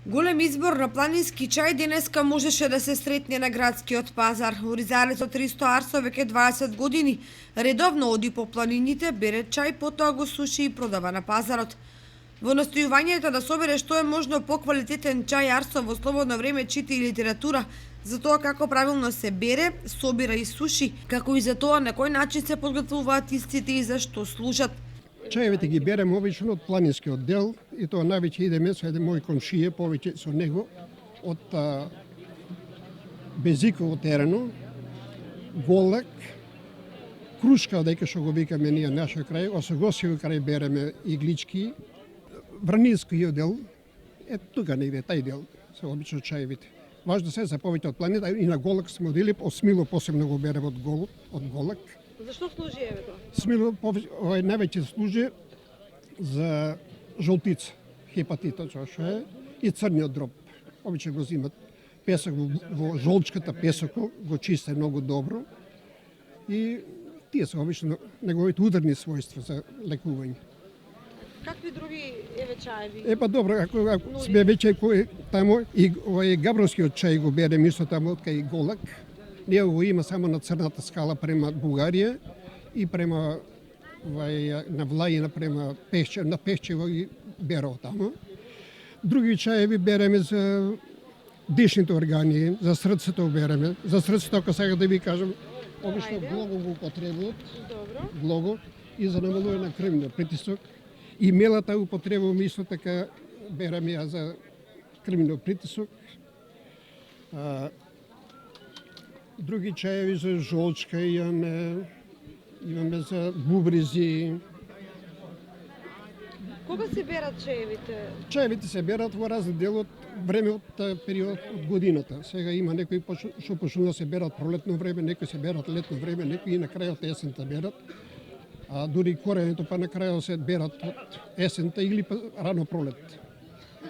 Голем избор на планински чај денеска можеше да се сретне на градскиот пазар. Оризарецот Ристо Арсо веќе 20 години редовно оди по планините, бере чај, потоа го суши и продава на пазарот. Во настојувањето да собере што е можно поквалитетен чај, Арсо во слободно време чита и литература за тоа како правилно се бере, собира и суши, како и за тоа на кој начин се подготвуваат истите и за што служат. Чаевите ги берем обично од планинскиот дел и тоа највеќе идеме со еден мој комшија, повеќе со него, од Безиково терено, Голак, Крушка, дека што го викаме ние нашиот крај, Осогосиво крај береме Иглички, Вранискиот дел, тука негде тај дел се обично чаевите. Важно се за повеќе од планината и на Голак сме одели, Смило посебно го береме од Голак. Зашто служи евето? Смило највеќе служи за жолтица, хепатита, што е, и црниот дроб. Обично го зимат песок во жолчката песоко, го чисте многу добро и тие се обично неговите ударни својства за лекување. Какви други чаеви? Па добро, ако сме веќе тамо и овој габровскиот чај го берем исто тамо од кај Голак. Него го има само на црната скала према Бугарија и према на Влајина према Пешче, на Пешчево и беро тамо. Други чаеви береме за дишните органи, за срцето береме. За срцето, ако сега да ви кажам, обично глого го употребуват. Глого и за намалување на крвниот притисок. И мелата употребуваме исто така, береме ја за крвниот притисок. Други чаеви за жолчка имаме за бубризи. Кога се берат чаевите? Чаевите се берат во разни дел од време од период од годината. Сега има некои што почнува да се берат пролетно време, некои се берат летно време, некои и на крајот есента берат. А дури коренето па на крајот се берат од есента или па рано пролет.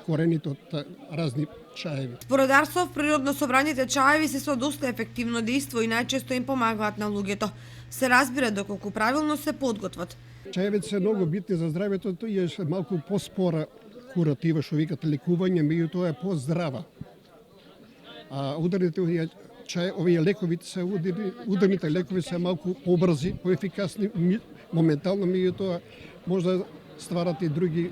Корените од разни чаеви. Според Арсов, природно собраните чаеви се со доста ефективно дејство и најчесто им помагаат на луѓето. Се разбира доколку правилно се подготват. Чаевите се многу битни за здравјето, и е малку поспора куратива, што викате лекување, меѓутоа е поздрава. А ударните овие лековите се ударните лекови се малку побрзи, поефикасни, моментално, меѓутоа може да стварат и други,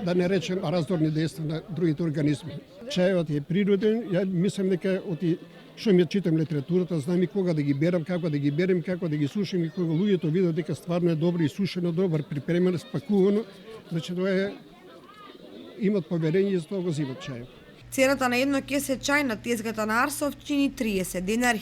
да не речем, раздорни дејства на другите организми. Чајот е природен, ја мислам дека што ми читам литературата, знам и кога да ги берам, како да ги берем, како да ги сушим и кога луѓето видат дека стварно е добро и сушено, добро припремено, спакувано, значи тоа е имат поверење и за тоа го зимат чај. Цената на едно кесе чај на тезгата на Арсов чини 30 денари.